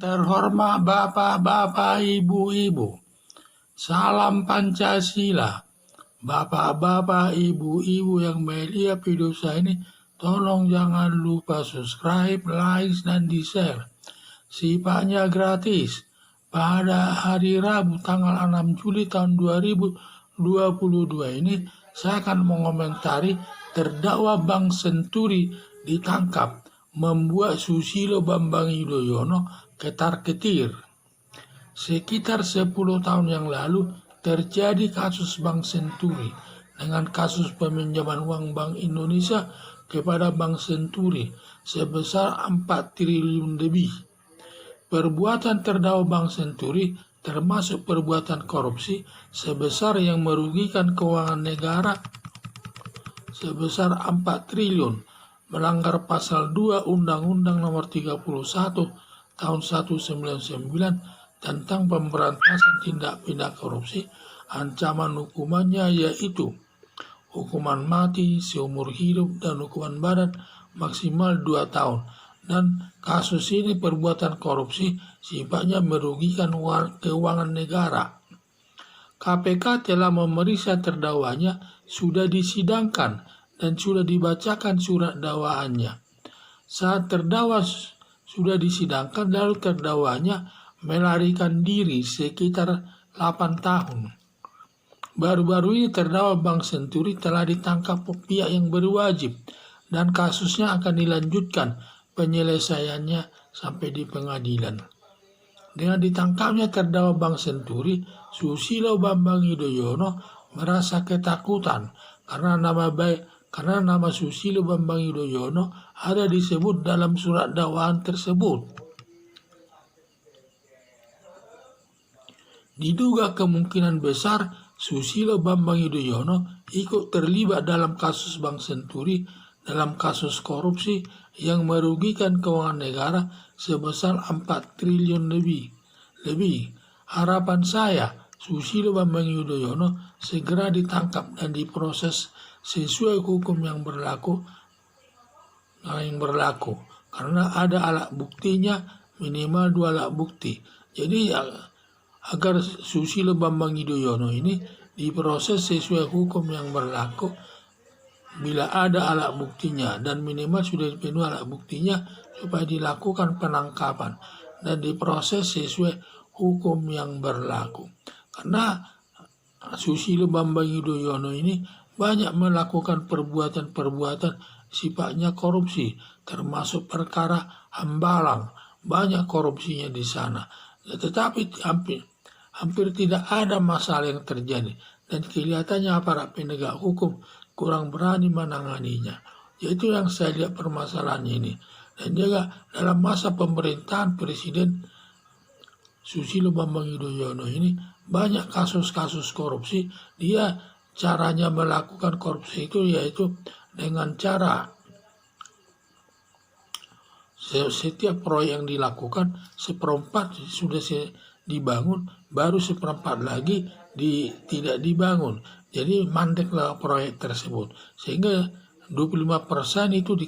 Terhormat Bapak-Bapak, Ibu-Ibu, salam Pancasila. Bapak-bapak, Ibu-Ibu yang melihat video saya ini, tolong jangan lupa subscribe, like, dan di-share. Sifatnya gratis. Pada hari Rabu tanggal 6 Juli tahun 2022 ini, saya akan mengomentari terdakwa Bank Senturi ditangkap membuat Susilo Bambang Yudhoyono ketar-ketir. Sekitar 10 tahun yang lalu terjadi kasus Bank Senturi dengan kasus peminjaman uang Bank Indonesia kepada Bank Senturi sebesar 4 triliun lebih. Perbuatan terdakwa Bank Senturi termasuk perbuatan korupsi sebesar yang merugikan keuangan negara sebesar 4 triliun, melanggar pasal 2 Undang-Undang Nomor 31 tahun 1999 tentang pemberantasan tindak pidana korupsi. Ancaman hukumannya yaitu hukuman mati seumur hidup dan hukuman badan maksimal 2 tahun. Dan kasus ini perbuatan korupsi sifatnya merugikan keuangan negara. KPK telah memeriksa terdakwanya, sudah disidangkan dan sudah dibacakan surat dakwaannya. Saat terdakwa sudah disidangkan, lalu terdakwanya melarikan diri sekitar 8 tahun. Baru-baru ini terdakwa Bank Senturi telah ditangkap pihak yang berwajib dan kasusnya akan dilanjutkan penyelesaiannya sampai di pengadilan. Dengan ditangkapnya terdakwa Bank Senturi, Susilo Bambang Yudhoyono merasa ketakutan karena nama Susilo Bambang Yudhoyono ada disebut dalam surat dakwaan tersebut. Diduga kemungkinan besar Susilo Bambang Yudhoyono ikut terlibat dalam kasus Bank Senturi dalam kasus korupsi yang merugikan keuangan negara sebesar 4 triliun lebih. Harapan saya Susilo Bambang Yudhoyono segera ditangkap dan diproses sesuai hukum yang berlaku karena ada alat buktinya, minimal 2 alat bukti. Jadi agar Susilo Bambang Yudhoyono ini diproses sesuai hukum yang berlaku, bila ada alat buktinya dan minimal sudah dipenuhi alat buktinya, supaya dilakukan penangkapan dan diproses sesuai hukum yang berlaku. Karena Susilo Bambang Yudhoyono ini banyak melakukan perbuatan sifatnya korupsi, termasuk perkara Hambalang, banyak korupsinya di sana. Tetapi hampir tidak ada masalah yang terjadi dan kelihatannya aparat penegak hukum kurang berani menanganinya. Yaitu yang saya lihat permasalahan ini. Dan juga dalam masa pemerintahan Presiden Susilo Bambang Yudhoyono ini banyak kasus-kasus korupsi. Dia caranya melakukan korupsi itu yaitu dengan cara setiap proyek yang dilakukan seperempat sudah dibangun, baru seperempat lagi tidak dibangun. Jadi mandeklah proyek tersebut. Sehingga 25% itu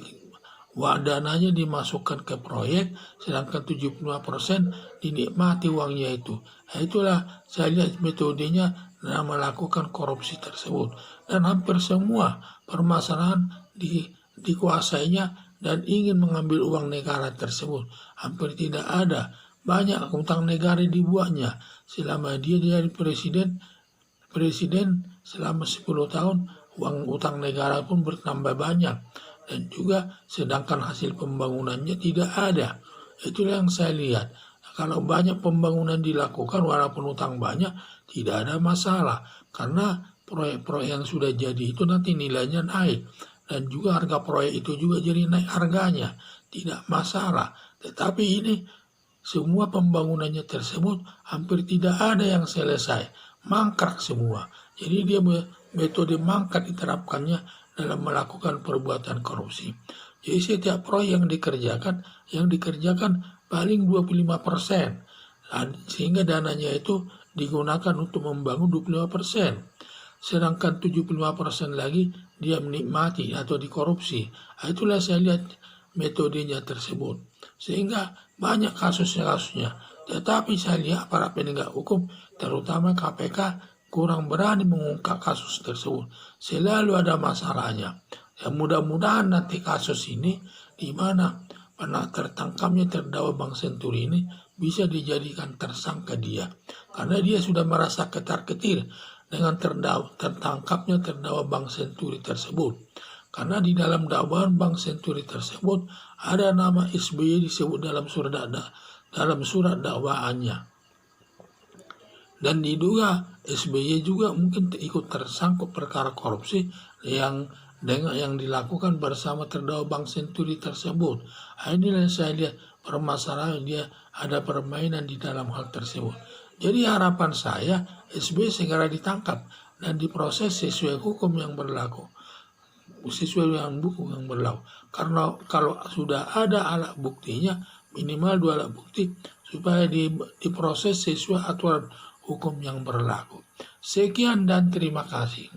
dananya dimasukkan ke proyek, sedangkan 75% dinikmati uangnya itu. Nah, itulah saya lihat metodenya dalam melakukan korupsi tersebut. Dan hampir semua permasalahan dikuasainya dan ingin mengambil uang negara tersebut. Hampir tidak ada. Banyak utang negara dibuatnya. Selama dia jadi presiden selama 10 tahun, uang utang negara pun bertambah banyak. Dan juga sedangkan hasil pembangunannya tidak ada. Itulah yang saya lihat. Kalau banyak pembangunan dilakukan walaupun utang banyak, tidak ada masalah. Karena proyek-proyek yang sudah jadi itu nanti nilainya naik. Dan juga harga proyek itu juga jadi naik harganya. Tidak masalah. Tetapi ini semua pembangunannya tersebut hampir tidak ada yang selesai. Mangkrak semua. Jadi dia metode mangkrak diterapkannya dalam melakukan perbuatan korupsi. Jadi setiap proyek yang dikerjakan paling 25%. Sehingga dananya itu digunakan untuk membangun 25%. Sedangkan 75% lagi dia menikmati atau dikorupsi. Itulah saya lihat metodenya tersebut. sehingga banyak kasusnya. Tetapi saya lihat para penegak hukum, terutama KPK, kurang berani mengungkap kasus tersebut. Selalu ada masalahnya. Ya, mudah-mudahan nanti kasus ini, di mana pernah tertangkapnya terdakwa Bank Senturi ini, bisa dijadikan tersangka dia. Karena dia sudah merasa ketar-ketir dengan tertangkapnya terdakwa Bank Senturi tersebut. Karena di dalam dakwaan Bank Senturi tersebut ada nama SBY disebut dalam surat dakwaannya. Dan diduga SBY juga mungkin ikut tersangkut perkara korupsi yang dilakukan bersama terdakwa Bank Senturi tersebut. Inilah yang saya lihat permasalahan, dia ada permainan di dalam hal tersebut. Jadi harapan saya SBY segera ditangkap dan diproses sesuai hukum yang berlaku. Karena kalau sudah ada alat buktinya, minimal 2 alat bukti, supaya diproses sesuai aturan hukum yang berlaku. Sekian dan terima kasih.